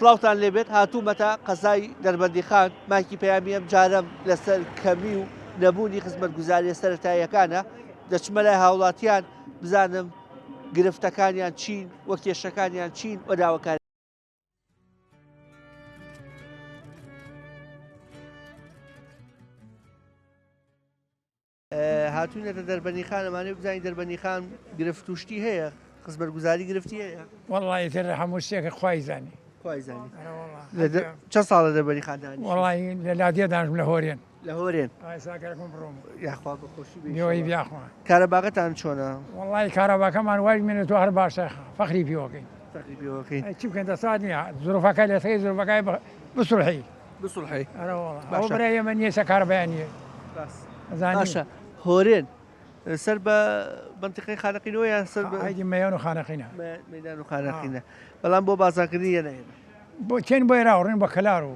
سڵاوتان لێبێت هاتوومەتە قەزای دەربەندیخان ماکی پەیامی ئەم جارەم لەسەر کەمی و نەبوونی خزمەتگوزاریە سەرەتاییەکانە دەچمە لای هاوڵاتیان بزانم گرفتەکانیان چین وە کێشەکانیان چین وە داواکاری هاتوونەتە دەربەندیخان ئەمانەی بزانین دەربەندیخان گرفت توشتی هەیە خزمەتگوزاری گرفتی هەیە والله تر هەموو شتێکە خوای زانی خوای زانی چەند ساڵە دەربەندیخاندانی والله لە لادێ دانم لە هۆرێن لە هۆرێن ساکەکەم بڕۆم یاخوا بەخۆشی میوەی بیاخوا کارەباغەتان چۆنە والله کارەباکەمان وای منێت تو هەر باشە فەخری پیوەکەین فەخری پیوەکەین چی بکەین دەسات نییە زۆرفەکە لە سەی زۆرفەکەی بسوڵحی بسوڵحی ئەرە والله ئەو برای ئێمە نییە سە کارەبایان نییە باشە هۆرێن سەر بە منتیقەی خانەقینەوە یان سەر بە هایدی مەیان و خانەقینە مەیدان و خانەقینە بەڵام بۆ بازاکردنی هێنەهێنا بۆ چێن بۆی راوڕێن بە کەلار و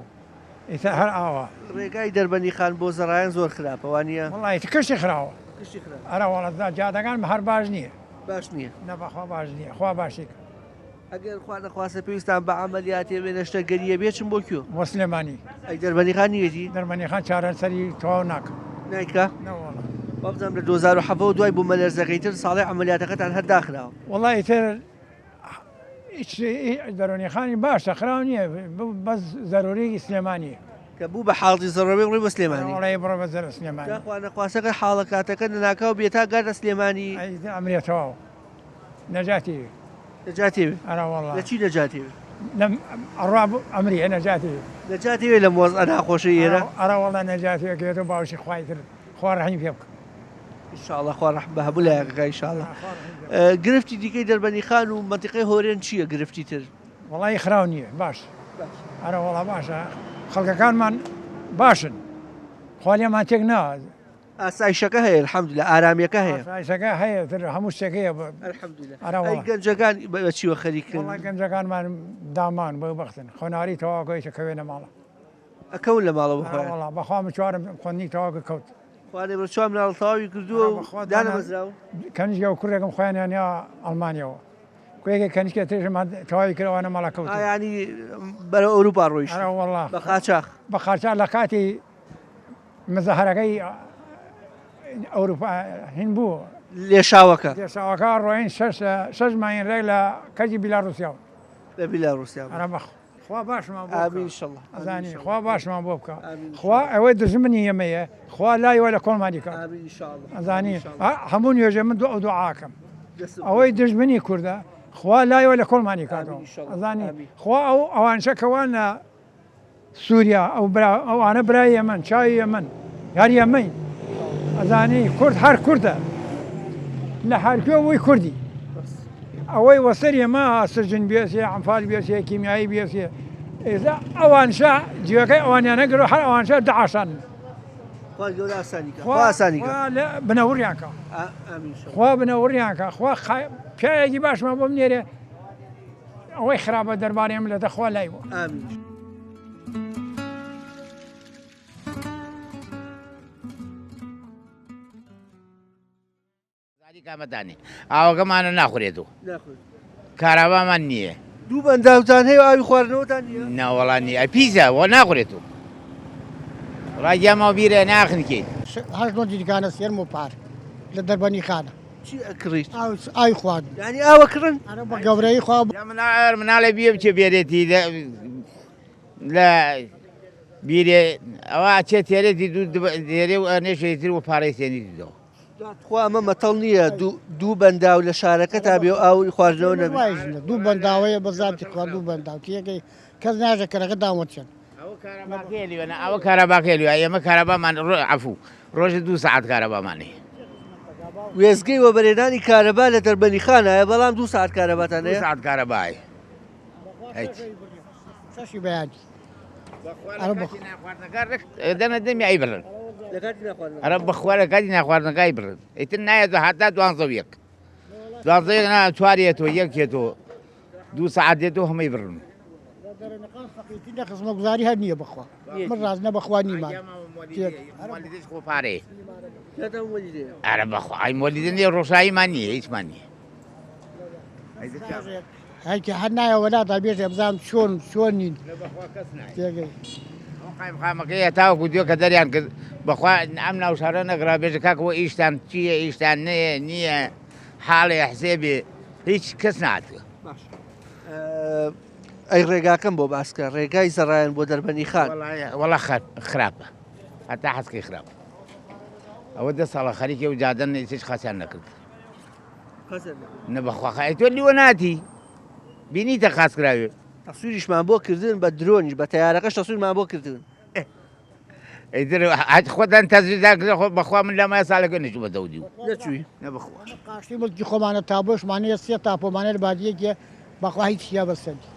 ئیتر هەر ئاوا ڕێگای دەربەندیخان بۆ زەڕایان زۆر خراپە وانە وڵی کشتی خراوە ئەرە وڵات جادەکان هەر باش نییە باش نییە نەبەخوا باش نییە خوا باشێک ئەگەر خوا نەخواستە پێویستان بە عملیاتی بێنە شتە گەریە بێچم بۆ کوێ بۆ سلێمانی ئەی دەربەندیخان نیەتی دەرمەنیخان چارەسەری تەواو ناکە نایکە بەڵام لە 2007 دوای بوو مەلەرزەکەی تر ساڵی عملیاتەکەتان هەر داخراوە وڵی تر دەرۆنیخانی باشە خراو نییە بەس زەروری سلێمانیە کە بوو بە حاڵی زەڕەوەی ڕووی بە سلێمانی وڵی بڕۆ بە زەر سلێمانی نەخواستەکە حاڵە کاتەکە ناکاو بێتا گاردە سلێمانی ئەمرێتەوە نەجاتی نەجاتی ئەرە وڵا لە چی نەجاتی ئەڕوا ئەمری نەجاتی نەجاتی لە مۆز ئەناخۆشە ئێرە ئەرە وڵا نەجاتێکێت و باوشی خوایتر خوا ڕەحیم پێ بکە ئینشاءڵڵا خوا ڕەحم بە هەبوو لایەکەکە ئینشاءڵڵا گرفتی دیکەی دەربەندیخان و منتیقەی هۆرێن چییە گرفتی تر وڵی خراو نییە باش ئەرە وڵا باشە خەڵکەکانمان باشن خوا لێمان تێک ناوە ئاسایشەکە هەیە الحەمدولillah ئارامیەکە هەیە ئاسایشەکە هەیە تر هەموو شتێکەیە ئەی گەنجەکان بە چیوە خەریکن وڵی گەنجەکانمان دامان بە بەختن خۆناری تەواوەکەی کەوێنە ماڵە ئەکەون لە ماڵەوە وڵا بەخوا چوارم خوێنی تەواوکە کەوت خوانێ بە چوام ناڵ تەواوی کردووە و دانەمەزراوە کەنیژگە و کوڕێکم خۆیانیانیا ئەڵمانیەوە کوێکی کەنیشکە تێژمان تەواوی کردەوەوانە ماڵە کەوت ینی بەرە ئەوروپا ڕۆیشت وڵا بە قاچاق بە قاچاق لە کاتی مزەهەرەکەی ئەوروپا هین بوو لێشاوەکە لێشاوەکە ڕۆین شەش ماین ڕێک لە کەجی بیلاڕوسیاوە لە بیلاڕوسیا ئەرە بەخ خوا باشمان ئامینشەڵڵا ئەزانی خوا باشمان بۆ بکە خوا ئەوەی دژمنی ئێمەیە خوا لایەوە لە کۆڵمانی کات ئەزانی هەموو نوێژێ من ئەو دوعاکەم ئەوەی دژمنی کووردە خوا لایەوە لە کۆڵمانی کاتەوە ئەزانی خوا ئەو ئەوانشەکەوان لە سووریا ئەوانە برای ئێمەن چاوی ئێمەن یاری ئەمەین ئەزانی کورد هەر کووردە لە هەرکوێ وی کوردی ئەوەی وەسەری ئێمە سرجن بێسێ ئەمفال بێسێ کیمیایی بێسێ ئێزا ئەوانشە جیەکەی ئەوانیان نەگەر هەر ئەوانشە داعشان بنەوریانکە خوا بنەوریانکە خوا پیاەکی باشمان بۆم نێرێ ئەوەی خراپە دەربارەی ئەم لە دەخوا لای بوو کامەدانی ئاوەکەمانە ناخورێت و کارابامان نییە دوو بەنداوتان هەیە ئاوی خواردنەوەتان ناوەڵانی ئەپیزە وە ناخورێت و ڕاگیامەوە بیرە ناخنکەین هەش دیکانە سێرم و پار لە دەربەندیخانە چی ئەکڕیت ئای خواردن ینی ئاوە کڕن بە گەورەی خوا مناڵێ بیە بچێ بێرێتی لە بیرێ ئەوە چێ تێرێتی دێرێ و ئەنێشێتر و پارەی سێنی دیدەوە خوا ئەمە مەتەڵ نییە دوو بەنداو لە شارەکە تا بێ ئاوی خواردنەوە نەبێت دوو بەنداوەیە بەزارتی خوارد دوو بەنداو تیەکەی کەس ناژە کەرەکە دامەچێن ئەوە کارەباکەلوە ئێمە کارەبامان عەفوو ڕۆژە 2 ساعت کارەبامانێ وێزگەی وە بەرێنانی کارەبا لە دەربەندیخانایە بەڵام 2 ساعت کارەباتان هەیە 2 ساعت کارەبای شەشی بەیانی دەنە دەمی ئەی بڕن ئەرە بەخوا لە کاتی ناخواردنەکەی بڕن ئیتر نایەت هەتا 12 چوارێتەوە یەکێتەوە 2 ساعت دێتەوە هەمەی بڕن خزمەتگوزاری هەر نییە بخوا من ڕاز نە بەخوا نیمان خۆ پارێ ئەرە بەخوا ئای مۆلیدە نیە ڕۆژاییمان نییە هیچمان نییە هەیکە هەر نایە وەلادا بێژێ بزانم چۆن نین تێگەی قامەکەی تاوەکو دیۆ کە دەریان کرد بەخوا ئەم ناوشارە نەگرا بێژە کاکەوە ئیشتان چییە ئیشتان نییە حاڵێ حسێبێ هیچ کەس ناتوە ئەی ڕێگاکەم بۆ باسکە ڕێگای زەڕایەن بۆ دەربەنی خان وەڵا خراپە هەتا حەسکەی خراپە ئەوە 10 ساڵە خەریکە و جادەن هیچ خاسیان نەکرد نەبەخواخای تۆ لیوە ناتی بینیتە خاسکراوێ تەسووریشمان بۆ کردن بە درۆنیش بە تەیارەکەش تەسوورمان بۆ کردن خۆتان تەزریدا بەخوا من لەمای ساڵەکە نەچوو بە دەودی و نەچووی نەبخوا قاشتی ملکی خۆمانە تا بۆشمانەیە 3 تاپۆمانە لە بادیەکێ بەخوا هیچ شیا بەسەندی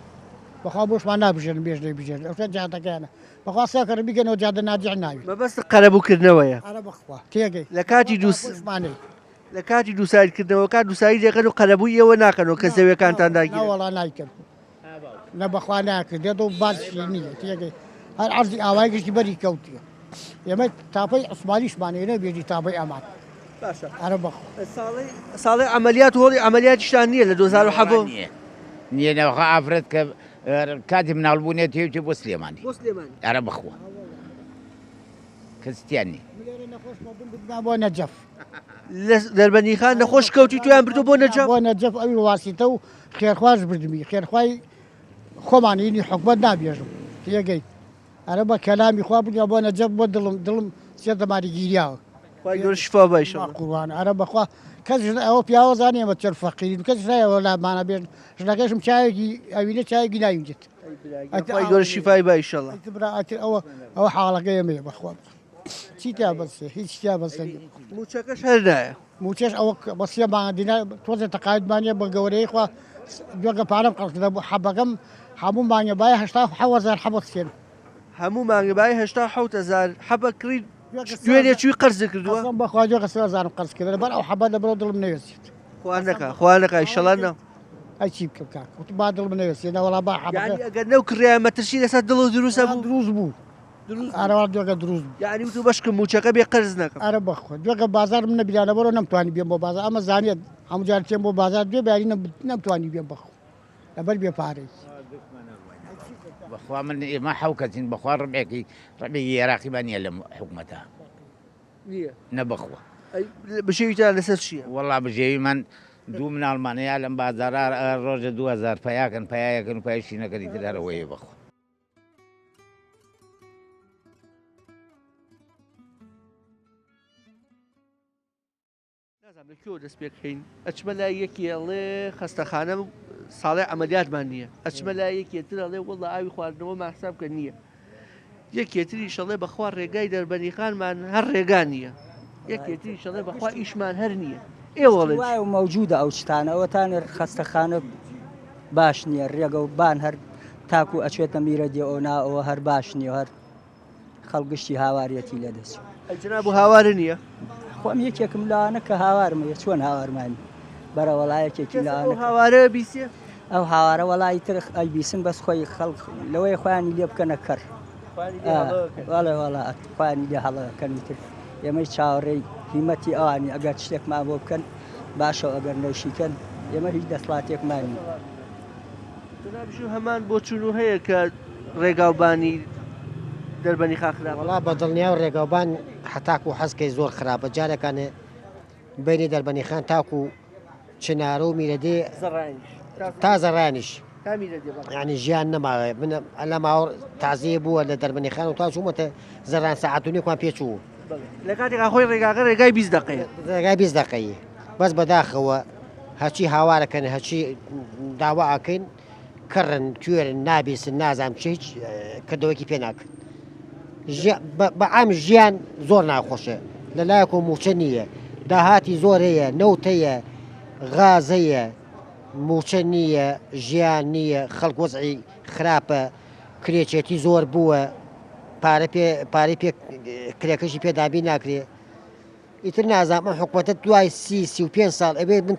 بەخوا بۆشمان نابژێن بێژ بژێن ئەوشە جاتەکەیانە بەخوا ساکەڕ بگەنەوە جادە ناجیع ناوی مەبەست قەرەبووکردنەوەیە ئەرە بەخوا تێگەی لە کاتی بۆشمانەی لە کاتی دووسایدکردنەوە کات دووسایی دەکەن و قەرەبووی ئێوە ناکەنەوە کە زەویەکانتان داگیرن وەڵا نایکرد نە بەخوا ناکرد دێت و باشی نییە تێگەی هەر عەرزی ئاوای گشتی بەری کەوتیە ئێمە تاپەی عوسمانیشمانێنە بێژی تاپەی ئەمان باشە ئەرە بەخوا ساڵی ئەمەلیات هۆڵی ئەمەلیاتیشتان نییە لە 2007 نییە نەوەخوا ئافرەت کە کاتی مناڵبوونێت هێوچێ بۆ سلێمانی ئەرە بەخوا کەستیان نی بۆ نەجەف دەربەنی خان نەخۆش کەوتی تویان بردو بۆ نەجەف بۆ نەجەف ئەوی واسیتە و خێرخواش بردمی خێرخوای خۆمانینی حکومت نابێژم تێگەی ئەرە بە کەلامی خوا بگە بۆ نەجەف بۆ دڵم سێدەماری گیریاوە گەور شفا باشە قوڕوان ئەرە بەخوا کەس ئەوە پیاوە زانێ ئەمە چەر فەقیرین کەس نایەوە لامانە بێن ژنەکەشم چاوێکی ئەوینە چاوێکی ناوینجێت گەور شیفای باشەڵە ئەوە حاڵەکە ئێمەیە بەخوا چی تا بەسێ هیچ تا بەسە موچەکەش هەردایە موچێش ئەوە بەسیە مادینا تۆزە تەقاعدمانە بە گەورەی خوا دوگە پارەم قەڵکدا بۆ حەبەکەم هەموو مانگەبای 1970 حەبەت سێن هەموو مانگەبای 1970 حەبە کرد دوێنێ چوی قەرز کردووە بەخوا جۆگە 3000 قەرز کردن بەر ئەو حەبە لەبەرەوە دڵم نەوێسیت خوان نەکە ئیشەڵانە ئەی چی بکەم کاک وت با دڵم نەوێسیێنە وەڵا با حەبەکە ئەگەر نەو کڕیان مەترسی لەسەر دڵ و دروستە بوو دروست بوو ئارەوە دوگە دروست بوو یعنی وتو بەشکم موچەکە بێ قەرز نەکەم ئەرە بەخۆ دوگە بازار من نەبیرانە بەرەوە نەمتوانی بێم بۆ بازار ئەمە زانێت هەموو جار تێم بۆ بازار دوێ باری نەمتوانی بێم بەخۆ لەبەر بێ پارەی بەخوا من ئێمە حەوکەچین بەخوا ڕبێکی عێراقیبانیە لەم حکومەتە نەبەخوا بشێویتان لەسەر چییە وەڵا بژێوی من دوو مناڵمانەیە لەم بازارە ڕۆژە 2000 پیاکەن پیاەکەن و پایشی نەکەی ترارەوەیە بەخوا نازانم لەکوێوە دەست پێکەین ئەچمە لای یەکی ئەڵێ خەستەخانەم ساڵی ئەمەلیاتمان نییە ئەچمە لای یەکێتر ئەڵێ وەڵا ئاوی خواردنەوە ماحساب کە نییە یەکێتری شەڵێ بەخوا ڕێگای دەربەنی خانمان هەر ڕێگا نییە یەکێتری شەڵێ بەخوا ئیشمان هەر نییە ئێوەڵێ و مەوجودە ئەو شتانە ئەوەتان خەستەخانە باش نییە ڕێگە و بان هەر تاکو ئەچێتە میرە دێئۆنا ئەوە هەر باش نییە هەر خەڵگشتی هاواریەتی لەدەست ئەجنا بوو هاوارە نییە خۆم یەکێکم لاوانە کە هاوارمە چۆن هاوارمانی بەرە وەڵایەکێکی لاوانە هاوارە بیسێ ئەو هاوارە وەڵی تر ئەیبیسن بەس خۆی خەڵک لەوەی خۆیانی لێ بکەنە کەر وەڵێ وەڵا خوانی لێ هەڵەکەنی تر ئێمەی چاوەڕێی هیمەتی ئەوانی ئەگەر شتێکمان بۆ بکەن باشە ئەگەر نەوشیکەن ئێمە هیچ دەسڵاتێکمانی هەمان بۆ چون و هەیە کە ڕێگاوبانی دەربەنی خاخرا وڵا بە دڵنیا و ڕێگاوبان حتاک و حەزکەی زۆر خراپە جارێکانێ بینی دەربەنی خان تاکو و چنارە و میرەدێ تا زەڕانیش یعنی ژیان نەماوێ من لە ماوە تازیە بووە لە دەربەنی خان و تا چوومەتە زەڕان سەعاتونیێکمان پێچوو لە کاتێک خۆی ڕێگاکە ڕێگای 20 دقەیە ڕێگای 20 دقەیە بەس بەداخەوە هەچی هاوارەکەن هەچی داوا ئاکەین کڕن کوێرن نابیسن نازام چ هیچ کردەوەکی پێ ناکەن بە ئەم ژیان زۆر ناخۆشە لەلایەک و موچە نییە داهاتی زۆر هەیە نەوتەیە غازەیە موچە نییە ژیان نییە خەڵک وەزعی خراپە کرێچێتی زۆر بووە پارەی پێ کرێکەشی پێدابی ناکرێ ئیتر نازانم ئەم حکومەتە دوای 35 ساڵ ئەبێ من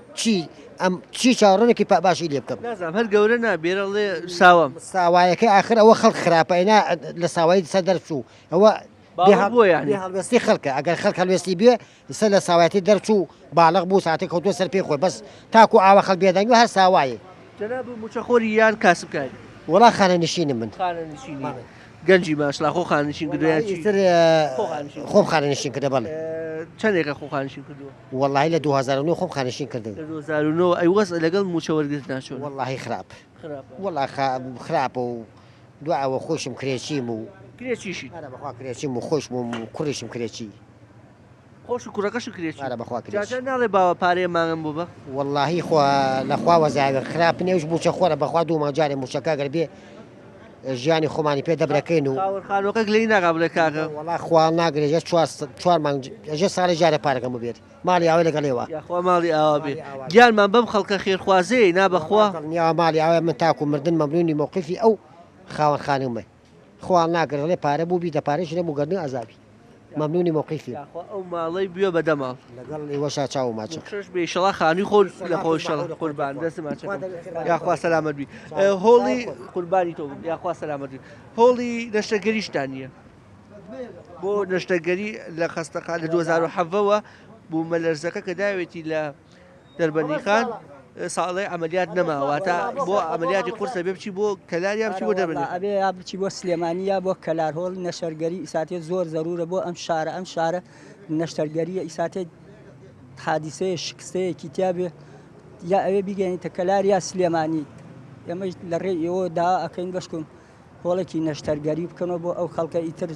چی چاوەڕێنێکی باشی لێ بکەم نازانم هەر گەورە نابێرەڵێ ساوام ساوایەکەی ئاخر ئەوە خەڵک خراپە ئەینا لە ساوایی سەر دەرچوو ئەوە هەڵوێستی خەڵکە ئەگەر خەڵک هەڵوێستی بێ سەر لە ساوایەتی دەرچوو باڵغ بوو ساعتی کەوتووە سەر پێی خۆی بەس تاکو ئاوە خەڵک بێدەنگی هەر ساوایە جەناب موچەخۆری یان کاسبکاری وڵا خانەنشینم من خانەنشینی گەنجی ماشڵا خۆ خانشین کردویان ئیتر خۆم خانەنشین کردە بەڵێ چەندێکە خۆ خانشین کردووە وەڵاهی لە 2009 خۆم خانشین کردم 2009 ئەی وەس لەگەڵ موچە وەرگرت ناچۆن وەڵاهی خراپ وەڵا خراپە و دوعاوە خۆشم کرێچیم و کرێچیشی بەخوا کرێچیم و خۆشم و کوڕیشم کرێچی خۆش و کوڕەکەش کرێچی بەخوا کرێچی جاجە ناڵێ باوە پارەیە ماگەم بوو بە وەڵاهی لەخوا وەزایە خراپ نێوش موچە خۆرە بەخوا دوومان جارێ موچەکە گەر بێ ژیانی خۆمانی پێ دەبرەکەین و خانۆکە لی ناگا بڵێ کاکە وەڵا خوا ناگرێت چوار مانگ ساڵی جارە پارەکەم بێت ماڵی ئاوێ لەگەڵێەوە یاخوا ماڵی ئاوا بێ گیانمان بەم خەڵکە خێرخوازەیە نابەخوا نیاوە ماڵی ئاوێ من تاکو مردن مەمنونی مووقفی ئەو خاوەن خانومە خوا ناگرێت پارە بوو بی دەپارێش لێ بووگەردن ئازابی مەمنونی مووقفی ئەو ماڵی بووە بە دەماڵ لەگەڵ ئێوەشا چاو ماچە شش بێشەڵا خانی خۆر لە خۆشەڵ قوربان دەستم یاخوا سەلامەت بی هۆڵی قوربانی تۆ یاخوا سەلامەت بی هۆڵی نەشتەگەریشتان نییە بۆ نەشتەگەری لە خەستەقا لە 2007ەوە بوو مەلەرزەکە کە داوێتی لە دەربەندیخان ساڵی ئەمەلیات نەماواتە بۆ ئەمەلیاتی قورسە بێ بچی بۆ کەلاریا بچی بۆ دەربەندی ئەبێ یا بچی بۆ سلێمانیا بۆ کەلار هۆڵ نەشەرگەری ئیساتێت زۆر زەرورە بۆ ئەم شارە نەشتەرگەریە ئیساتێت حادیسەیە شکستەیەکی تیاابێ یا ئەوێ بیگەینیتە کەلار یا سلێمانی ئێمەش لە ڕێ ئێوە دا ئەەکەین بەشکم هۆڵێکی نەشتەرگەری بکەنەوە بۆ ئەو خەڵکە ئیتر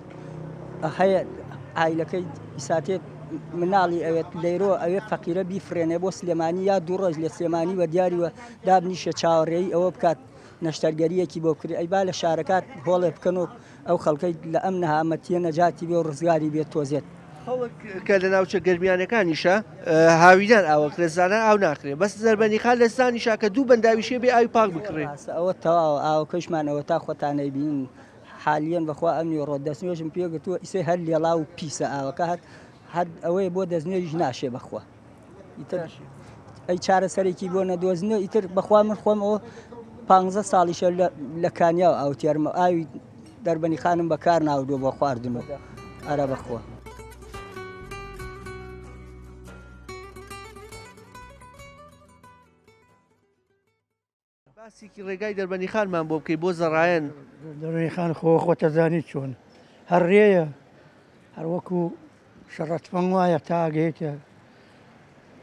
هەیە ئایلەکەی ئیساتێت مناڵی ئەوێت لەیرۆ ئەوێ فەقیرە بیفرێنێ بۆ سلێمانی یا دوو ڕۆژ لە سلێمانی وە دیاریوە دابنیشە چاوەڕێی ئەوە بکات نەشتەرگەریەکی بۆ کردی ئەی با لە شارەکات هۆڵێ بکەنەوە ئەو خەڵکەی لە ئەم نەهامەتیە نەجاتی بێ و ڕزگاری بێت تۆزێت کە لە ناوچە گەرمیانەکانیشە هاویدان ئاوە کرێزانە ئاو ناکرێت بەس زەربەنیخان لە ستانیشا کە دوو بەنداویشێ بێ ئاوی پاک بکڕێت ئەوە تەواو ئاوکەشمانەوە تا خۆتانەی بین حالیان بەخوا ئەمنی ڕۆدەستنوێژم پێگەتووە ئیسێ هەر لێڵا و پیسە ئاوەکە هەر ئەوەیە بۆ دەستنوێژ ناشێ بەخوا ئەی چارەسەرێکی بۆ نەدۆزنەوە ئیتر بەخوا من خۆمەوە 15 ساڵیشە لە کانیا و ئاوتێرمە ئاوی دەربەنی خانم بەکار ناودووە بۆ خواردنەوە ئارە بەخوا باسێکی ڕێگای دەربەنی خانمان بۆ بکەی بۆ زەڕایەن دەربەنی خان خۆتەزانی چۆن هەر ڕێیە هەر وەکو شەڕەتفەنگ وایە تاگەیتە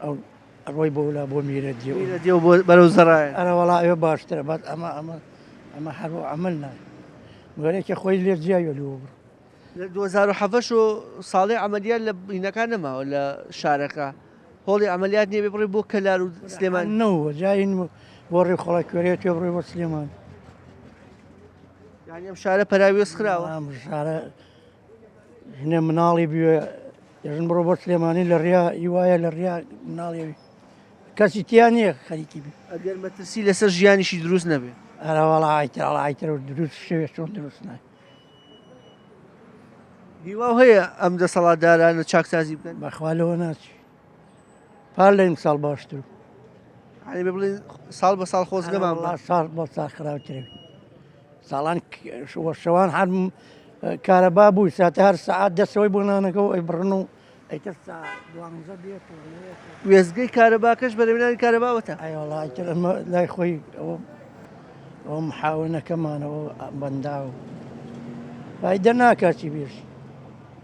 ئەو ئەڕۆی بۆلا بۆ میرە دیێ بەرەو زەڕایەن ئەرە وڵا ئێوە باشترە بەس ئەمە هەر ئەمل نای گەرێکی خۆی لێ جیاوە لەوە بڕ لە 2007 و ساڵی ئەمەلیات لە بینەکان نەماوە لە شارەکە هۆڵی ئەمەلیات نییە بێ بڕێ بۆ کەلار و سلێمان نەوە جاین بۆ ڕێ خۆڵی کوێرێت پێ بڕێ بۆ سلێمان یانی ئەم شارە پەراوی وێست خراوە ئەم شارە ژنێ مناڵی بوێ دەژن بڕۆ بۆ سلێمانی لە ڕیا هیوایە لە ڕیا مناڵێوی کەسی تیان نییە خەریکی بی ئەگەر مەترسی لەسەر ژیانیشی دروست نەبێ ئەرەوەڵ ئایتر و دروست شوێ چۆن دروست نای هیواو هەیە ئەم دەسەڵاتدارانە چاکسازی بکەن بەخوا لەوە ناچی پار لەیم ساڵ باشتر علی بڵێ ساڵ بە ساڵ خۆزگەمان ساڵ بۆ ساڵ خراوترێ ساڵان شەوان هەر کارەبا بووی ساتە هەر سەعات دەسەوەی بۆ نانەکە و ئەی بڕن و ئەیتر دوانزە بێت وێزگەی کارەباکەش بەرەمێنانی کارەباوەتە ئەیوەڵایتر ئەمە لای خۆی ئەوە محاونەکەمانەوە بەندا و فایدە ناکاتی بێش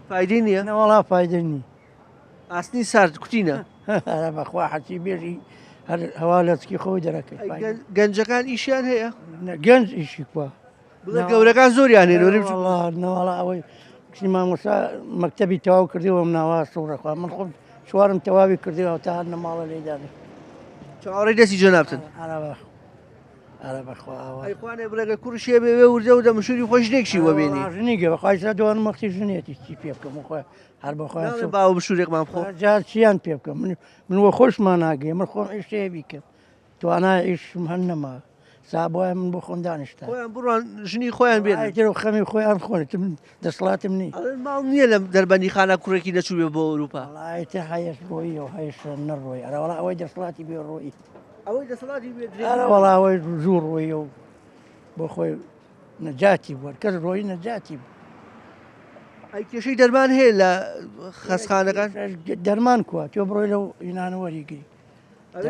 فایدەی نییە نەوەڵا فایدە نی ئاسنی سارد کوتینە هەرە بەخوا حەچی بێژی هەر هەوا لەچکی خۆی دەرەکەی گەنجەکان ئیشیان هەیە گەنج ئیشی کووە بڵێ گەورەکان زۆریان هێنۆری نەوەڵا ئەوەی کشتی مامۆستا مەکتەبی تەواو کردیەوە ناوا سوڕەخوا من خۆم چوارم تەواوی کردیەوە تا هەر نەماڵە لێدانی چاوەڕێی دەستی جەنابتن ئارە بەخوا ئەیخوانێ بڵێگە کوڕشێ بێ وردە و دەمشوری خۆش نێکشی وەبێنی ژنیگە بەخوایستا دوان مەختی ژنێتی چی پێ بکەم خۆ هەر بەخوا باو بشورێکمان خۆ جار چیان پێ بکەم من وە خۆشمان ناگەی من خۆم ئیشتەیە بیکەم توانای ئیشم هەر نەما سابواە من بۆ خۆم دانیشتا خۆیان بڕوان ژنی خۆیان بێت و خەمی خۆیان خۆنێت من دەسڵاتم نی ماڵ نییە لە دەربەندی خانە کوڕێکی نەچوو بێ بۆ ئەوروپا ئایتە هەیەش ڕۆی و هەیەش نەڕۆی ئەرەوەڵا ئەوەی دەسڵاتی بێ ڕۆی ئەوەی دەسەڵاتی بێت ئەرەوەڵا ئەوەی زوو ڕۆی و بۆ خۆی نەجاتی بووە کەس ڕۆی نەجاتی بوو ئەی کێشەی دەرمان هەیە لە خەسخانەکان دەرمان کووە تۆ بڕۆی لەو یونانە وەریگری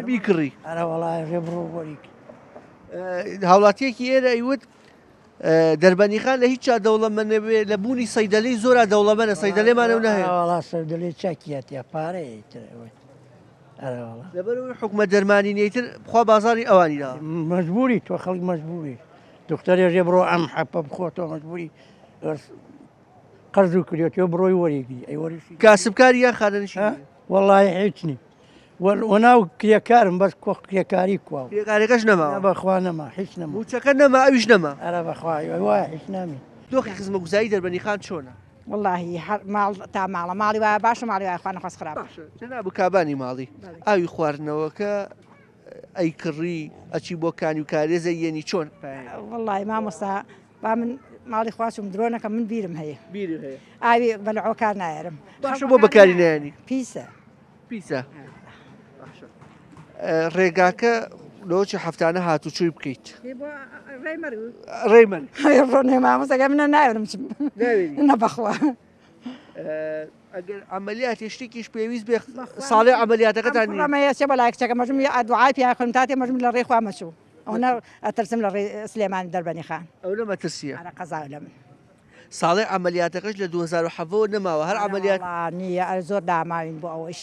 بیکڕی ئەرەوەڵا ڕێ بڕۆ وەریگری هاوڵاتیەکی ئێرە ئەیوت دەربەنی خان لە هیچ دەوڵەمەند نەبێ لە بوونی سەیدەلەی زۆرە دەوڵەمەندە سەیدەلێمانە نەهەیە وڵا سەردەلی چاکیەتە پارەی لەبەرەوەی حکومە دەرمانی نێتر بخوا بازاری ئەوانیدا مەجبوری تۆ خەڵک مەجبوری دکتۆرێژێ بڕۆ ئەم حەپە بخۆتەوە مەجبوری قەرز و کردێتەوە بڕۆی وەریگری ئەی وەریشی کاسبکاری یان خانەنشین وەڵای هیچنی وەناو کرێکارم بەس کۆ کرێکاری کواوە کرێکارێکەش نەما بەخوا نەما هیچ نەما موچەکە نەما ئەویش نەما ئەرە بەخوای وایە هیچ نامی دۆخی خزمەتگوزاری دەربەنی خان چۆنە والله ماڵ تا ماڵی وایە باشە ماڵی وایە خوا نەخواست خراپ جەناب کابانی ماڵی ئاوی خواردنەوەکە ئەی کڕی ئەچی بۆ کانی و کارێزە یەنی چۆن والله مامۆستا با من ماڵی خواسم درۆنەکە من بیرم هەیە بیری هەیە ئاوی بەلەعۆ کار نایەرم باشە بۆ بەکاری نایانی پیسە پیسە ڕێگاکە لەوچی هەفتانە هاتوچووی بکەیت ڕێمەری ڕۆنێ مامۆستاگە منە نایەرم نە بەخوا ئەگەر ئەمەلیات شتێکیش پێویست بێ ساڵێ ئەمەلیاتەکەتان ڕمەیەسێ بە لایکچەکە مەژم دوعای پیا خوێن تاتێ مەژم لە ڕێخوا مەچوو ئەوە ئەترسم لە ڕێ سلێمان دەربەنی خان ئەو نە مەترسیە قەزا لە من ساڵێ ئەمەلیاتەکەش لە 2007 نەماوە هەر ئەمەلیات نییە زۆر داماوین بۆ ئەوەش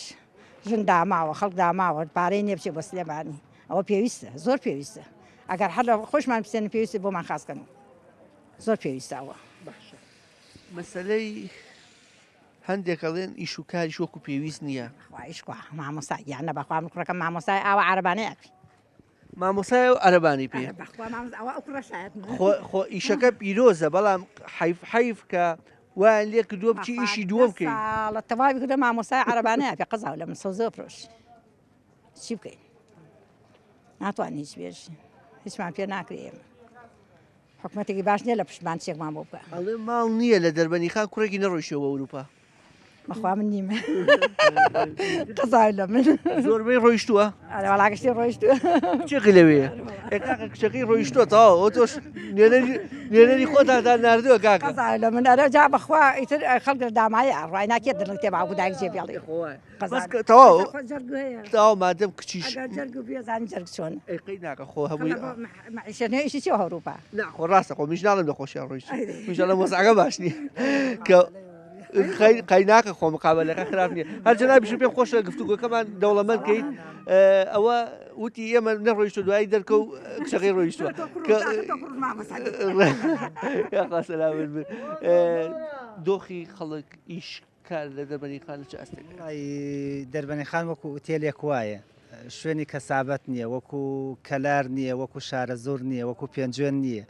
ژن داماوە خەڵک داماوە پارەی نییە بچێ بۆ سلێمانی ئەوە پێویستە زۆر پێویستە ئەگەر هەر خۆشمان بسێن پێویستی بۆمان خاستکەن زۆر پێویستاوە مەسلەی هەندێک ئەڵێن ئیش و کاریش وەکو پێویست نییە خواهشکوا مامۆستا یان نە بەخوا من کوڕەکەم مامۆستای ئاوە عەرەبانەیەکی مامۆسای و ئەرەبانی پێ خۆ ئیشەکە پیرۆزە بەڵام حیف کە وایان لێ کردووە بچی ئیشی دووەم بکەین لە تەواوی کردە مامۆستای عەرەبانەیە پێ قەزاو لە من سەوزە پرۆش چی بکەین ناتوانین هیچ بێژین هیچمان پێ ناکرێ ئێمە حکومەتێکی باش نییە لە پشتمان چێکمان بۆ بکە ئەڵێ ماڵ نییە لە دەربەنی خان کوڕێکی نەڕۆیشەوە ئەوروپا بەخوا من نیمە قەزاو لە من زۆربەی ڕۆیشتووە وەڵاگەشتی ڕۆیشتووە چێکی لەوەیە کچەکەی ڕۆیشتووە تەواو تۆش نوێنەری خۆتان ناردووە کاکە قەزاو لە من ئەرە جا بەخوا ئیتر خەڵک دامایە ڕای ناکێت دڵ تێ باگودای جێبیاڵی تەواو مادەم کچیش جەرگ و بێزانی جەرگ چۆن ئەیقەی ناکە خۆ هەمووی معیشەتێ ئیشی چی هەوروپا خۆ ڕاستە خۆ میش ناڵم لە خۆشیان ڕۆیشت میشە لە مۆساگە باش نییە کە قەیناکە خۆ مقابلەکە خراپ نییە هەر جەنابیش پێم خۆشە گفتوگۆکەمان دەوڵەمەند کەیت ئەوە وتی ئێمە نەڕۆیشتە دوایی دەرکە و کچەکەی ڕۆیشتووە دۆخی خەڵک ئیش کار لە دەربەنی خان چ ئەستێک دەربەنی خان وەکو ئوتێلێک وایە شوێنی کەسابەت نییە وەکو کەلار نییە وەکو شارە زۆر نییە وەکو پێنجێن نییە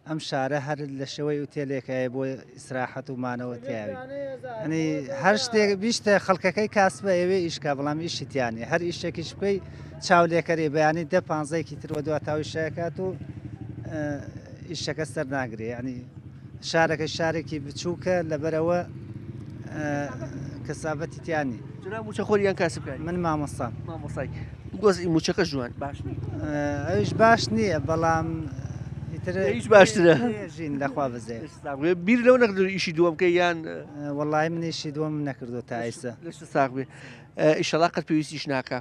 ئەم شارە هەر لە شەوەی ئوتێلێکایە بۆ ئیسراحەت و مانەوە تیاوی ئەنی هەر شتێک بیشتە خەڵکەکەی کاسبە ئەوێ ئیشکا بەڵام ئیشتیانێ هەر ئیشێکیش بکەی چاولێکەری بەیانی 10-15 ترەوە دو تاوی شەکات و ئیشەکە سەر ناگرێ ینی شارەکە شارێکی بچووکە لەبەرەوە کەسابەتی تیانی موچە خۆریان کاسبکاری من مامۆستام مامۆسای گۆزی موچەکە جوان باش ئەوش باش نییە بەڵام هیچ باشترە ژین لەخوا بزێ بیر لەو نەکردو ئیشی دووەمکە یان وەڵای منیشی دووەم نەکردو تا ئێستا ساق بێ ئیشەڵا قەت پێویستیش ناکە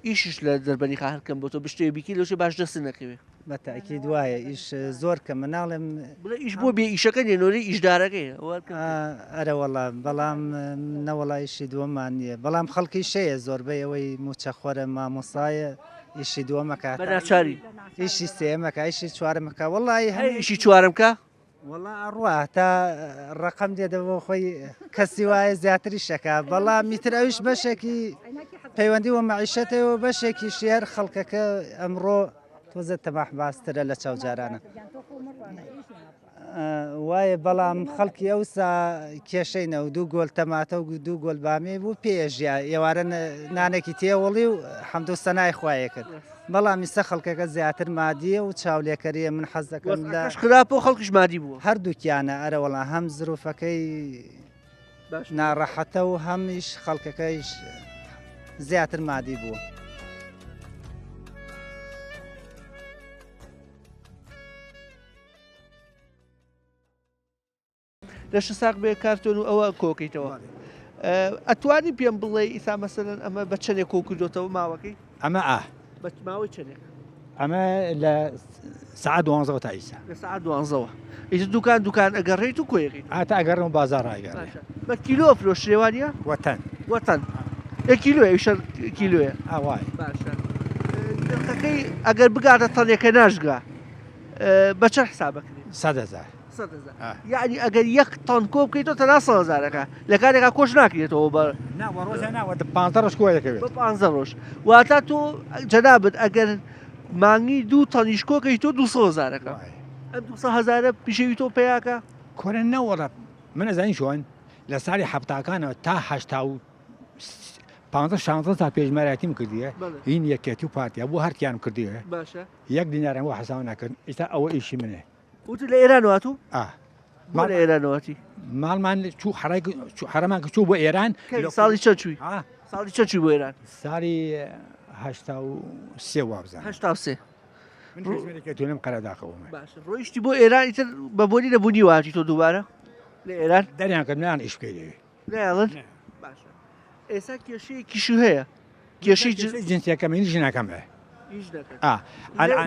ئیشش لە دەربەنی هەرکەم بۆ تۆ بشتێ بیکی لەوشە باش دەست نەکەوێ بەتاکی دوایە ئیش زۆر کە مناڵێم بڵێ ئیش بۆ بێ ئیشەکە نێنۆری ئیشدارەکەی ئەرە وەڵام بەڵام نەوەڵایشی دووەمان نییە بەڵام خەڵکی شەیە زۆربەی ئەوەی موچەخۆرە مامۆسایە ئیشی دووەمەکە بەناچاری ئیشی سێمەکە ئیشی چوارمەکە وەڵی ئیشی چوارمکە وەڵا ئەڕوا تا ڕقم دێدەوە خۆی کەسی وایە زیاتری شەکە بەڵام میتر ئەوش بەشێکی پەیوەندی وە مەعیشەتەوە بەشێکی شێر خەڵکەکە ئەمڕۆ تۆزە تەماح باسترە لە چاوجارانە وایە بەڵام خەڵکی ئەوسا کێشەینە و دوو گۆل تەماتە و دوو گۆل بامێ بوو پێژیا ئێوارە نانێکی تێوەڵی و حەمد و سەنای خوایە کرد بەڵام میسە خەڵکەکە زیاتر مادیە و چاولێکەریە من حەز دەکەم لە خراپ و خەڵکیش مادی بووە هەردووکیانە ئەرە وەڵا هەم زروفەکەی ناڕەحەتە و هەمیش خەڵکەکەیش زیاتر مادی بووە لە شساق بێ کارتۆن و ئەوە کۆکەیتەوە ئەتوانی پێم بڵێ ئیسا مەسەرەن ئەمە بە چەندێک کۆ کردوتەوە ماوەکەی ئەمە بە ماوەی چەندێک ئەمە لە سعات 12 تا ئیسا لە سعات 12 ئیتر دوکان ئەگەڕێیت و کۆیەکەیت ئاتا ئەگەڕم بازار ڕایگەڕێ بە کیلۆ فرۆشترێوانیە وەتەن وەتەن کیلوە ئیشەر کیلوێ ئاوای باشە نرخەکەی ئەگەر بگاتە تەنێکە ناشگا بە چەند حسابەکەی 100,000 یعنی ئەگەر یەک تەن کۆ بکەیتەوە تەنا 100,000ەکە لە کارێکا کۆش ناکرێتەوە بە ڕۆژە ناوەتە 15 ڕۆژ کۆ دەکەوێت بە 15 ڕۆژ واتە تۆ جەنابەت ئەگەر مانگی 2 تەنیش کۆکەی تۆ 200,000ەکە ئەم 200,000 پیشەوی تۆ پێیاکە کۆرە نەوەڕە من ئەزانی شۆن لە ساری حەفتاکانەوە تا 15 تا پێشمەراتیم کردیە هین یەکێتی و پارتیا بۆ هەرکیانم کردیە باشە یەک دینارم بۆ حەساو ناکرد ئێستا ئەوە ئیشی منێ وت لە ئێران هاتوو ماڵ لە ئێرانەوەتی ماڵمان چوو حرەمان کە چوو بۆ ئێران ساڵی چە چووی ساڵی چە چووی بۆ ئێران ساری 83 وابزان 83 تونم قەرەداخەوە باشە ڕۆیشتی بۆ ئێران ئیتر بە بۆنی نەبوونی واتی تۆ دووبارە لە ئێران دەریان کردنیان ئیش بکەیت ناڵن باشە ئێستا کێشەیەکیش هەیە کێشەی جنسیەکەمی ژنەکەم هەیە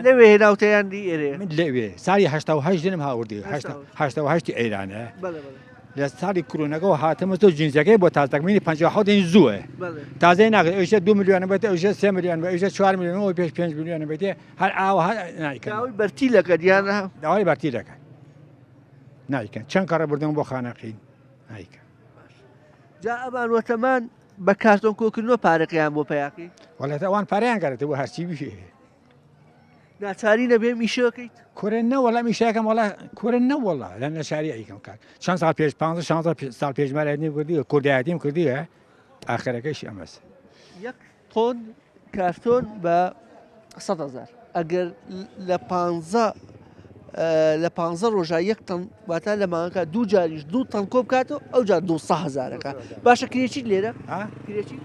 لەوێ هێناوتەیان دی ئێرێ من لەوێ ساری 1970 دنم هاوردی 1970 ئێرانە لە ساڵی کورونەکەەوە هاتمە تۆ جنسەکەی بۆ تازدەکمینی 57 زووە تازای ناگەێت ئەوشە 2 میلیۆن بێت ئەوژە 3 میلیۆن بە ئەوژە 4 میلیۆنەوە پێش 5 میلیۆن بێتێ هەر ئاوە نایکەوەی بەرتی لەکە دیانە داوای بەرتی دەکەن نایکەن چەند کارە بردن بۆ خانەقین نیکە جا ئەمان وەتەمان بە کارتۆن کۆکردنەوە پارەکەیان بۆ پیاقی وڵێت ئەوان پارەیان کارێتەوە هەرچی بشێ ناچاری نەبێ میشەکەیت کورن نەوەڵە میشەکەم وڵا کورن نەوەڵا لە نەشاری ئەیکەم کار چەند ساڵ پێش 15 ساڵ پێشمەرەتنی کردیوە کوردایەتیم کردیوە ئاخرەکەیشی ئەمەس یەک تۆن کارتۆن بە 100,000 ئەگەر لە 15 ڕۆژە یەک تەن واتە لە ماکە دوو جاریش 2 تەن کۆ بکاتەوە ئەو جار 200,000ەکە باشە کرێچیت لێرە کرێچی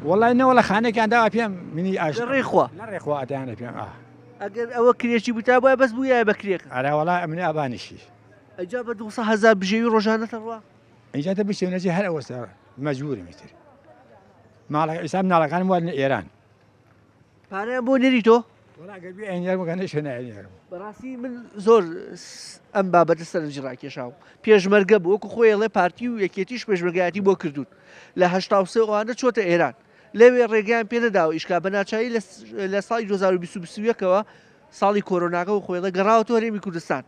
وڵای نەوە لە خانێکیان داوا پێم منی ئاش ڕێخوا ڕێخوا ئەدیانە پێم ئەگەر ئەوە کرێکی بوتا بۆە بەس بووە بەکرێکە ئارا وڵای ئەمنی ئابانیشی ئەجا بە 200,000 بژێوی ڕۆژانەتە ڕوا ئەجاتە بشێنەجی هەر ئەوە مەجبوری میتر ماڵ ئیساب ناڵەکانم وە ئێران پارەیان بۆ نێری تۆ بەڕاستی من زۆر ئەم بابەتە سەرنجی ڕاکێشاو پێشمەرگە بوو وەکو خۆیڵێ پارتی و یەکێتیش پێشمەرگایەتی بۆ کردوون لە 83 ئەوانە چۆتە ئێران لەوێ ڕێگەیان پێ نەداوە ئیشکا بەناچایی لە ساڵی 2021ەوە ساڵی کۆرۆناکە و خۆیڵە گەڕاوەتە هەرێمی کوردستان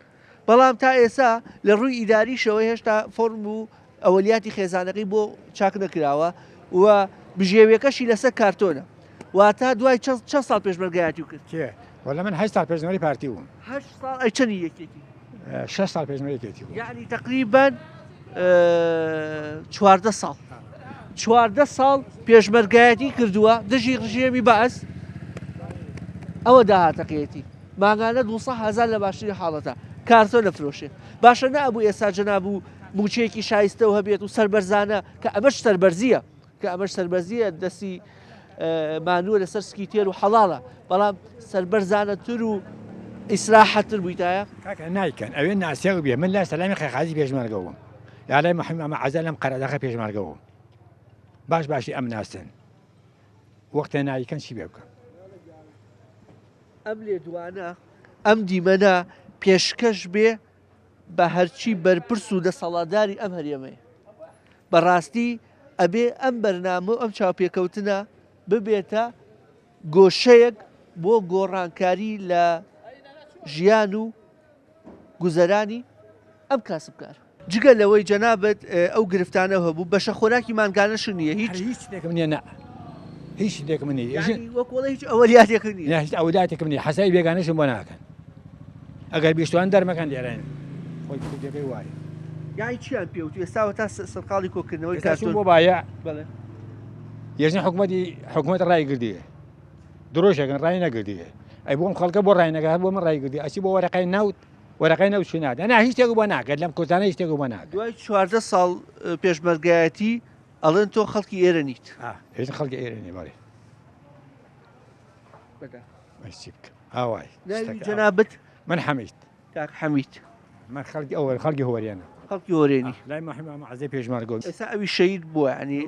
بەڵام تا ئێستا لە ڕووی ئیداریشەوە هێشتا فۆرم و ئەوەلیاتی خێزانەکەی بۆ چاک نەکراوە و بژێویەکەشی لەسەر کارتۆنە واتە دوای چەند ساڵ پێشمەرگایەتی کرد وەڵام من 8 ساڵ پێشمەری پارتی بووم 8 ساڵ ئەی چەندی یەکێتی 6 ساڵ پێشمەرێکێتی یعنی تقریبان 14 ساڵ 14 ساڵ پێشمەرگایەتی کردووە دژی ڕژێمی بەس ئەوە داهاتەکەیەتی ماگانە 200,000 لە باشتری حاڵەتە کارتۆ نەفرۆشێ باشە نەبوو ئێستا جەنابوو موچەیەکی شایستەوە هەبێت و سەربەرزانە کە ئەمەش سەربەرزیە دەستی مانووە لەسەر سکیتێر و حەڵاڵە بەڵام سەربەرزانە تر و ئیسراحەتر بوویتایە نایکەن ئەوێ ناسیێ بێ من لای سەلامی خەخازی پێشمەرگەوم یا لای محەممەد ئەمە عەزە لەم قەرەداخە پێشمەرگەوم باشی ئەم ناسن وەختە نایکەن چی بێ بکەم ئەم لێدوانە ئەم دیمەنە پێشکەش بێ بە هەرچی بەرپرس و دەسەڵاتداری ئەم هەرێمەیە بەڕاستی ئەبێ ئەم بەرنامە ئەم چاوپێکەوتنە ببێتە گۆشەیەک بۆ گۆڕانکاری لە ژیان و گوزەرانی ئەم کاسبکار جگە لەوەی جەنابەت ئەو گرفتانە هەبوو بەشە خۆراکی مانگانەش نییە هیچ شتێکم نیە نە هیچ شتێکم نیە وەکوڵە هیچ ئەوەلیاتێکم نیە هیچ ئەولیاتێکم نیە حەسای بێگانەشم بۆ ناکەن ئەگەر بیستوان دەرمەکەن لێرەن خۆی کوردەکەی وایە یای چیان پێوت ئێستاوە تا سەرقاڵی کۆکردنەوەی کارتۆن بۆ باە یەژنی حکوومەت ڕای گردیە درۆژەکەن ڕای نەگردیە ئەی بۆم خەڵکە بۆ ڕای نەگات بۆ من ڕای گردی ئەسی بۆ وەرەقای ناوت وەرەقای نەوت شو نادە هیچ شتێک بۆ ناکرد لەم کوردانە هیچ شتێک بۆ ناکرد دوای 14 ساڵ پێشمەرگایەتی ئەڵێن تۆ خەڵکی ئێرە نیت هێز خەڵکی ئێرەنی بەڵێ چی بکەم ئاوای جەنابەت من حەمید کاک حەمید من خەڵکی ئەوە خەڵکی هۆوەریانە خەڵکی هۆرێنی لای محەممەد عەزەی پێشمەرگەوت ئێستا ئەوی شەید بووە ینی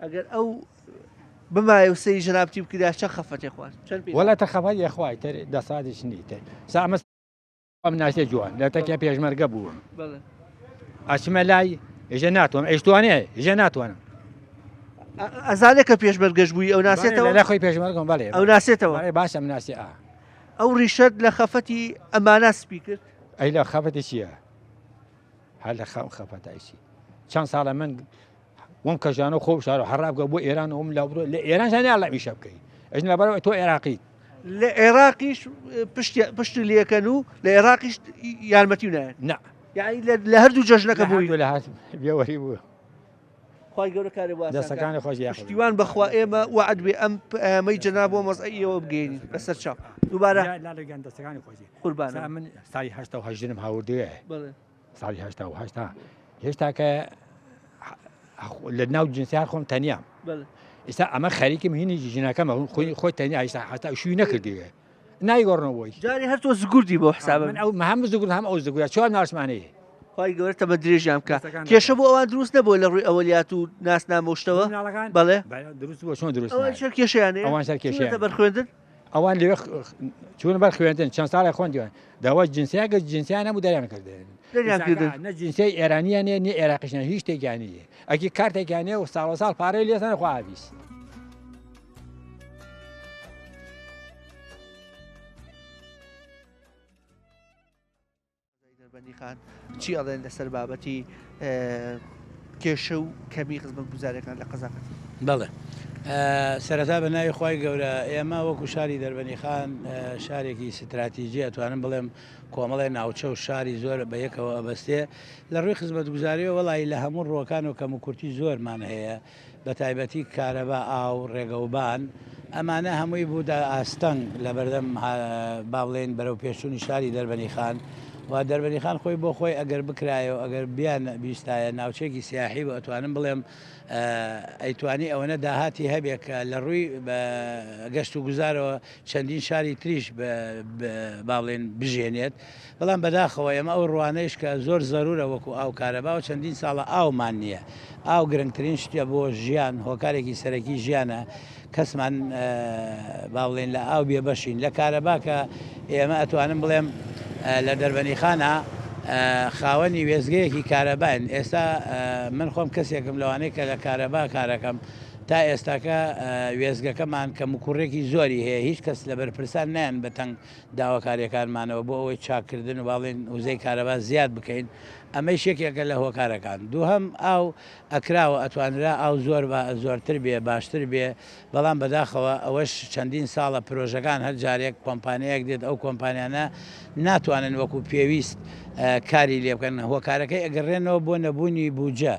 ئەگەر ئەو بمایە و سەری ژنابتی بکرا چە خەفەتێ خوارد ولا تخفى يا اخوي ترى ده صاد شنيته سامس من ناس جوان لا تكيا بيج مرقبو اشملاي اجناتهم ايشتواني اجناتهم ئەزانێ کە پێشمەرگەش بووی ئەو ناسێتەوە لا خوي بيج مرقم بالي ئەو ناسێتەوە باشا من ناسي ئەو ڕیشەت لە خەفەتی ئەمانە سپی کرد اي لا خفت شيء هل خفت اي شيء كان صار من وم كجانو خوب شارو حراب ابو ايران هم لا ايران ثاني الله يشبكي اجنا برو تو عراقي لە عێراقیش پشتی لێکەن و لە عێراقیش یارمەتی نایەن نعم یعنی لە هەردوو جەژنەکە بووی ولا هات بيوري بو خی گەورە کاری واسە دەستەکانی خۆش یاخ پشتیوان بەخوا ئێمە وعد بێ ئەم ئەمەی جەناب بۆ مەزعیەوە بگەینی بەسەر چاو دووبارە لا لا دەستەکانی خۆشی قوربانە من ساڵی 1970 هاوردوێ بڵێ ساڵی 1970 هێشتا کە لە ناو جنسیان خۆم تەنیام ئێستا ئەمە خەریکی مهینی ژنەکەمە خۆی تەنیا هێشتا شووی نەکردیوێ نایگۆڕنەوەی جاری هەر تۆ زگوردی بۆ حسابە من ئەو هەم زگورد هەم ئەو زگورە چۆن ناسمانەیە خی گەورە تەمە درێژیان بکە کێشە بۆ ئەوان دروست نەبوو لە ڕووی ئەوەلیات و ناسنامەشتەوە بەڵێ دروست بۆ چۆن دروست ئەوان شەر کێشیانێ ئەوان سەر کێشیان بەرخوێندن ئەوان لێ چوون بەر خوێندن چەند ساڵی خوێندیوان داوا جنسیاگە جنسیان هەموو دەریان کردن نە جنسیای ئێرانیانێ نێ عێراقیشیان هیچ شتێکیانیە ئەگی کارتێکیانێ و ساڵ پارەی لێسەن خواویست خان چی ئەڵێن لەسەر بابەتی کێشە و کەمی خزمەت گوزارەکان لە قەزاقەتی بەڵێ سەرەتا بە ناوی خۆی گەورە ئێمە وەکو شاری دەربەنی خان شارێکی ستراتیژی ئەتوانم بڵێم کۆمەڵی ناوچە و شاری زۆر بە یەکەوە ئەبەستێ لە ڕووی خزمەت گوزاریەوە وڵی لە هەموو ڕۆکان و کەم و کورتی زۆرمان هەیە بە تایبەتی کارەبا ئاو ڕێگەوبان ئەمانە هەمووی بوودا ئاستەنگ لە بەردەم با بڵێن بەرەو پێشوونی شاری دەربەنی خان و دەربەنی خان خۆی بۆ خۆی ئەگەر بکرایەوە ئەگەر بیان بیستایە ناوچێکی سیاحی و ئەتوانم بڵێم ئەیتوانی ئەوەنە داهاتی هەبێت کە لە ڕووی گەشت و گوزارەوە چەندین شاری تریش باڵێن بژێنێت بەڵام بەداخەوە ئێمە ئەو ڕوانەیش کە زۆر زەرورە وەکو ئاو کارەبا و چەندین ساڵە ئاومان نییە ئاو گرنگترین شتە بۆ ژیان هۆکارێکی سەرەکی ژیانە کەسمان باڵێن لە ئاو بێبەشین لە کارەبا کە ئێمە ئەتوانم بڵێم لە دەربەنی خانە خاوەنی وێزگەیەکی کارەبان ئێستا من خۆم کەسێکم لەوانەیە کە لە کارەبا کارەکەم تا ئێستاکە وێزگەکەمان کە مکوڕێکی زۆری هەیە هیچ کەس لە بەرپرسان نیان بەتەنگ داواکاریەکانمانەوە بۆ ئەوەی چاکردن و باڵێن وزەی کارەبا زیاد بکەین ئەمەی شێکێکە لە هۆکارەکان دووهەم ئاو ئەکراوە ئەتوانرا ئاو زۆرتر بێ باشتر بێ بەڵام بەداخەوە ئەوەش چەندین ساڵە پرۆژەکان هەر جارێک کۆمپانیەک دێت ئەو کۆمپانیانە ناتوانن وەکو پێویست کاری لێ بکەن هۆکارەکەی ئەگەڕێنەوە بۆ نەبوونی بوجە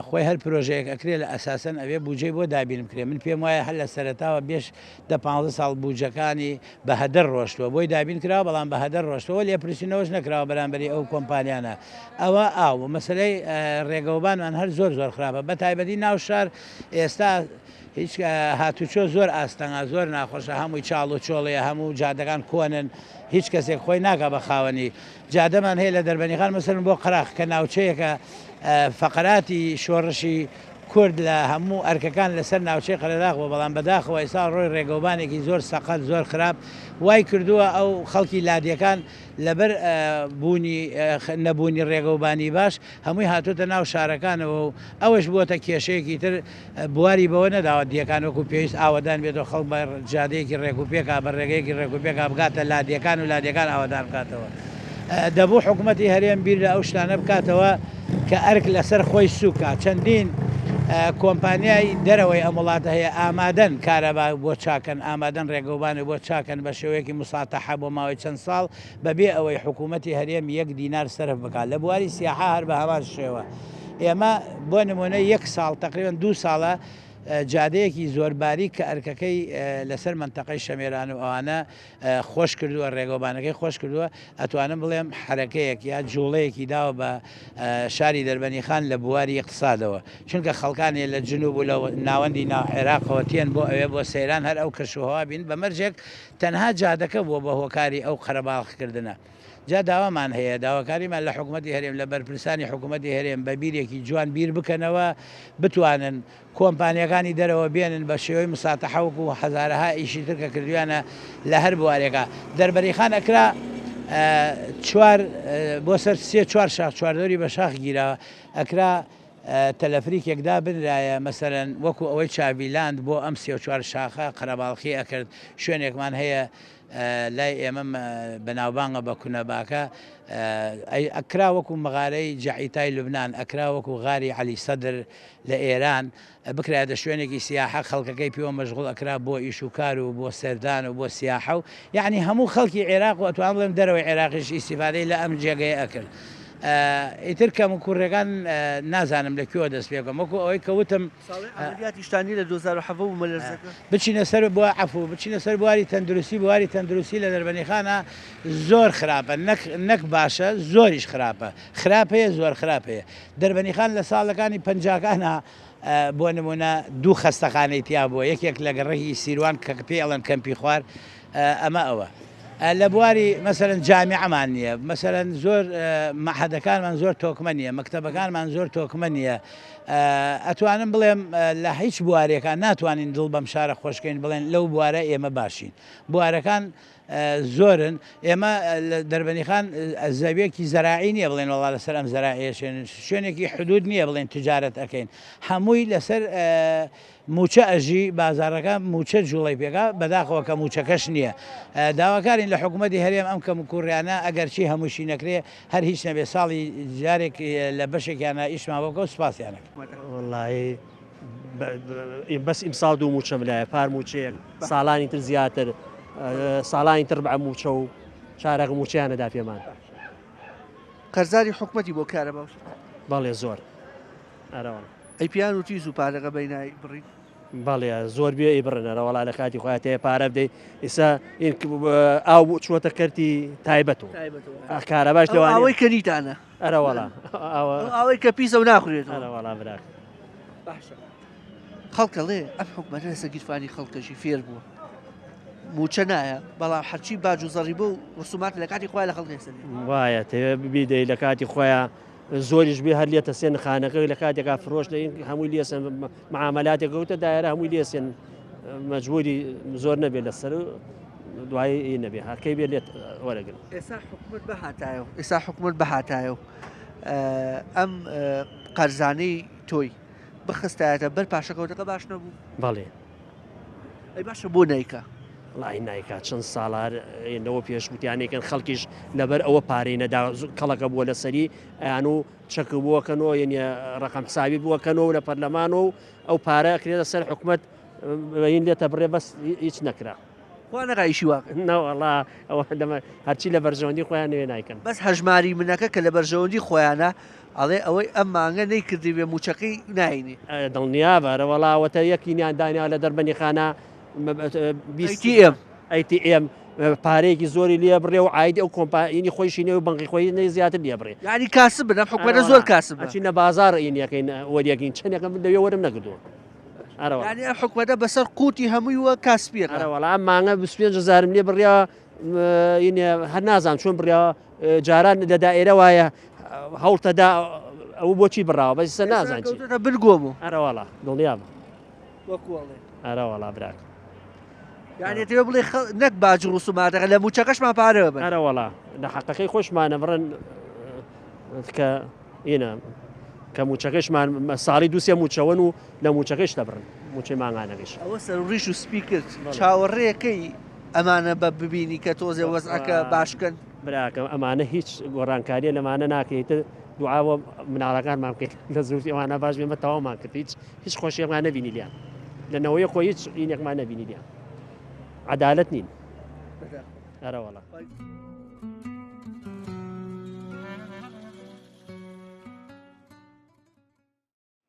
خۆی هەر پرۆژەیەک ئەکرێت لە ئەساسەن ئەوێ بوجەی بۆ دابینم کرێ من پێم وایە هەر لە سەرەتاوە بێش 15 ساڵ بوجەکانی بە هەدەر ڕۆشتووە بۆی دابین کراوە بەڵام بە هەدەر ڕۆشتەوە لێپرسینەوەش نەکراوە بەرامبەری ئەو کۆمپانیانە ئەوە ئاو مەسلەی ڕێگەوبانمان هەر زۆر خراپە بە تایبەتی ناو شار ئێستا هیچ هاتوچۆ زۆر ئاستەنگا زۆر ناخۆشە هەمووی چاڵ و چۆڵەیە هەموو جادەکان کۆنن هیچ کەسێک خۆی ناکە بە خاوەنی جادەمان هەیە لە دەربەنی خان مەسەرن بۆ قەراق کە ناوچەیەکە فەقەراتی شۆڕشی کورد لە هەموو ئەرکەکان لەسەر ناوچەی قەرەداغ بۆ بەڵام بەداخەوە ئێستا ڕۆی ڕێگەوبانێکی زۆر سەقەت زۆر خراپ وای کردووە ئەو خەڵکی لادیەکان لەبەر نەبوونی ڕێگەوبانی باش هەمووی هاتوۆتە ناو شارەکانەوە و ئەوەش بووەتە کێشەیەکی تر بواری بەوە نەداوە دیەکان وەکو پێویست ئاوەدان بێتەوە خەڵک بە جادەیەکی ڕێکوپێکا بە ڕێگەیەکی ڕێکوپێکا بگاتە لادیەکان و لادیەکان ئاوەدان بکاتەوە دەبوو حکوومەتی هەرێم بیر لە ئەو شتانە بکاتەوە کە ئەرک لەسەر خۆی سووکە چەندین کۆمپانیای دەرەوەی ئەم وڵاتە هەیە ئامادەن کارەبا بۆ چاکەن ئامادەن ڕێگەوبانی بۆ چاکەن بە شێوەیەکی مساتەحە بۆ ماوەی چەند ساڵ بەبێ ئەوەی حکوومەتی هەرێم 1 دینار سەرف بکات لە بواری سیاحە هەر بە هەمان شێوە ئێمە بۆ نمونە 1 ساڵ تقریبان 2 ساڵە جادەیەکی زۆرباری کە ئەرکەکەی لەسەر منتەقەی شەمێران و ئەوانە خۆش کردووە ڕێگەوبانەکەی خۆش کردووە ئەتوانم بڵێم حرەکەیەک یا جوڵەیەکی داوە بە شاری دەربەنی خان لە بواری اقتصادەوە چونکە خەڵکانی لە جنوب و لە ناوەندی عێراقەوە تێن بۆ ئەوێ بۆ سەیران هەر ئەو کەشوهەوا بین بە مەرجێک تەنها جادەکە بووە بە هۆکاری ئەو قەرەباڵغکردنە جا داوامان هەیە داواکاریمان لە حکوومەتی هەرێم لە بەرپرسانی حکوومەتی هەرێم بە بیرێکی جوان بیر بکەنەوە بتوانن کۆمپانیەکانی دەرەوە بێنن بە شێوەی مساتەحەوەک و هەزارەها ئیشی ترکە کردویانە لە هەر بوارێکە دەربەریخان ئەکرا بۆ سەر 3-4 شاخ چواردۆری بە شاخ گیرەوە ئەکرا تەلەفریکێکدا بنرایە مەسەرەن وەکو ئەوەی چاویلاند بۆ ئەم 3-4 شاخە قەرەباڵخی ئەکرد شوێنێکمان هەیە لای ئێمە بەناوبانگە بە کونەباکە ئەکرا وەکو مەغارەی جەعیتای لوبنان ئەکرا وەکو غاری عەلی سەدر لە ئێران بکرایەتە شوێنێکی سیاحە خەڵکەکەی پێوە مەشغوڵ ئەکرا بۆ ئیش و کار و بۆ سەردان و بۆ سیاحە و یعنی هەموو خەڵکی عێراق و ئەتوان بڵێم دەرەوەی عێراقیش ئیسیفادەی لە ئەم جێگەیە ئەکرد. ئیتر کەم و کوڕەکان نازانم لەکوێوە دەست پێ بکەم وەکو ئەوەی کەوتم عملیاتیشتانی لە 2007 بوو مەلەرزەکە بچینە سەر بۆ عەفو بچینە سەر بواری تەندروستی بواری تەندروستی لە دەربەنیخانە زۆر خراپە نەک باشە زۆریش خراپەیە زۆر خراپەیە دەربەنیخان لە ساڵەکانی پەنجاکانە بۆ نمونە 2 خەستەخانەی تیا بووە یەکێک لە گەڕێکی سیروان کە پێڵەن کەمپی خوار ئەمە ئەوە لە بواری مەسەرەن جامیعەمان نییە مەسەرەن زۆر مەحەدەکانمان زۆر تۆکمە نییە مەکتەبەکانمان زۆر تۆکمە نییە ئەتوانم بڵێم لە هیچ بوارێکان ناتوانین دڵ بەم شارە خۆشکەین بڵێن لەو بوارە ئێمە باشین بوارەکان زۆرن ئێمە دەربەنیخان زەویەکی زەراعی نییە بڵێن وڵا لەسەر ئەم زەراعیە شوێنێکی حدود نییە بڵێن تجارەت ئەەکەین هەمووی لەسەر موچە ئەژی بازارەکە موچە جوڵی پێکا بەداخەوە کە موچەکەش نییە داواکارین لە حکوومەتی هەرێم ئەم کەم کوڕیانە ئەگەرچی هەمووشی نەکرێ هەر هیچ نەبێ ساڵی جارێک لە بەشێکیانە ئیشمان بۆکە و سوپاسیانە وڵی بەس ئیمساڵ دوو موچە ملایە پار موچەیەک ساڵانی تر زیاتر ساڵانی تر بە موچە و چارەق موچیانەدا پێمان قەرزاری حکوومەتی بۆ کارە باوش بەڵێ زۆر ئەرەوە ئەیپیان و تیز و پارەکە بەینای بڕین بەڵێ زۆر بێ ئیبڕنەرە وڵا لە کاتی خۆیان پارە بدەیت ئێستا ئاو چوەتە کەرتی تایبەت و کارە باش ئەوەی کەنیتانە ئەرەوەڵا ئەوەی کە پیسە و ناخورێت ئەرەوەڵا براک خەڵکەڵێ ئەم حکومەتە لەسەر گیرفانی خەڵکەشی فێر بووە موچە نایە بەڵام هەرچی باج و زەڕی بۆ و ڕسومات لە کاتی خۆیان لە خەڵکی سەر وایە تێ بیدەی لە کاتی خۆیان زۆریش بێ هەر لێتە سێن خانەکە لە کاتێکا فرۆش لە هەمووی لێسن معاملاتێک گەوتە دایرە هەمووی لێسێن مەجبوری زۆر نەبێت لەسەر دوایی نەبێ هەکەی بێت لێت وەرەگرن ئێستا حکومت بەهاتایە و ئەم قەرزانەی تۆی بخستایەتە بەر پاشەکەوتەکە باش نەبوو بەڵێ ئەی باشە بۆ نایکە لای نایکات چەند ساڵارەوە پێشوتیانێکن خەڵکیش لەبەر ئەوە پارەی نەدا کەڵەکە بووە لەسەری ئەیان و چەک بووەکەنەوە یعنی ڕقم حسابی بووەکەنەوە لە پەرلەمانەوە و ئەو پارە کرێتە سەر حکوومەت این لێتە بڕێ بەس هیچ نەکرا نەقایشی واکە نەوەڵا ئەوە هەرچی لە بەرژەوەندی خۆیان نوێ نایکەن بەس هەژماری منەکە کە لە بەرژەوەندی خۆیانە ئەڵێ ئەوەی ئەم مانگە نەیکردی بێ موچەکەی ناینێ دڵنیا بەرە وەڵاوەتە یەکینیان دانیا لە دەربەنیخانە ئەیTM پارەیەکی زۆری لێ بڕێ و عیدی ئەو کۆمپانیی خۆیشی نێ و بەنقی خۆی نەی زیاتر لێ بڕێ یعنی کاسب بنەم حکومەتە زۆر کاسب چینە بازار ئینیەکەین وەریەکەین چەندێکم لەوێ وەرم نەکردووە ینی ئەم حکومەتە بەسەر قوتی هەمووی وە کاسپیە وەڵام مانگە 25,000 لێ بڕیا هەر نازانم چۆن بڕیا جاران لە دائێرە وایە هەوڵتەدا ئەو بۆچی بڕاوە بەسە نازان بگۆم و ئەرەوەڵا دڵنیا وەکوڵێ ئەرەوەڵا براک یعنی تێ بڵێ نەک باج ڕوسوماتەکە لە موچەکەشمان پارەوە بن ئەرەوەڵا لە حەقەکەی خۆشمانە بڕن کە ئینە کە موچەکەشمان ساڵی دووسێ موچەوەن و لە موچەکەش دەبڕن موچەی ماگانەکەش ئەوە سەرڕیش و سپی کرد چاوەڕێەکەی ئەمانە بە ببینی کە تۆزێ وەزعەکە باشکەن براکە ئەمانە هیچ گۆڕانکاریە لەمانە ناکەیتر دوعاوە مناڵەکانمان بکەیت لە زووتی ئەوانە باش بێمە تەواومان کرد هیچ خۆشیێکمان نەبینی لیان لەنەوەی خۆی هیچ ئینێکمان نەبینی لیان عدالت نین ئەرەوەڵا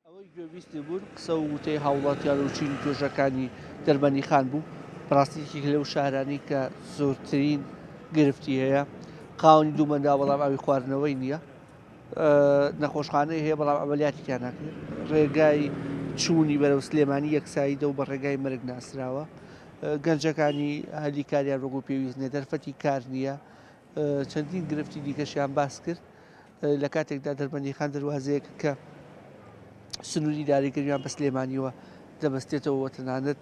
ئەوەی گوێویستی بوون قسە و وتەی هاوڵاتیان و چین توێژەکانی دەربەنیخان بوو بەڕاستیێکی لەو شارانی کە زۆرترین گرفتی هەیە قاوەنی دوومەندا بەڵام ئەوی خواردنەوەی نییە نەخۆشخانەی هەیە بەڵام ئەمەلیاتیان ناکرێت ڕێگای چوونی بەرەو سلێمانی یەکساییدە و بە ڕێگای مرگ ناسراوە گەنجەکانی هەلی کاریان ڕۆگو پێویست نیە دەرفەتی کار نییە چەندین گرفتی دیکەشیان باس کرد لە کاتێکدا دەربەندیخان دەواازەیە کە سنووری داریگەریان بە سلێمانیەوە دەبەستێتەوە وە تەنانەت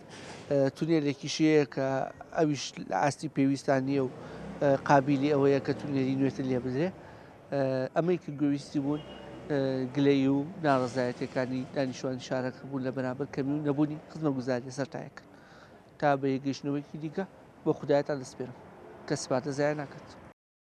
تونێلێکیشەیە کە ئەویش لە ئاستی پێویستان نییە و قابلی ئەوەیە کە تونێری نوێتە لێ بدرێ ئەمەی کە گوێویستی بوون گلەی و ناڕزایەتەکانی دانیشتوانی شارەکە بوون لە بەرامبەر کەمی و نەبوونی خزمەتگوزاریە سەرتایەکە تا بە یەگەیشتنەوەیکی دیکە بۆ خوددایەتان دەسپێرم کە سپاتە زایە ناکات.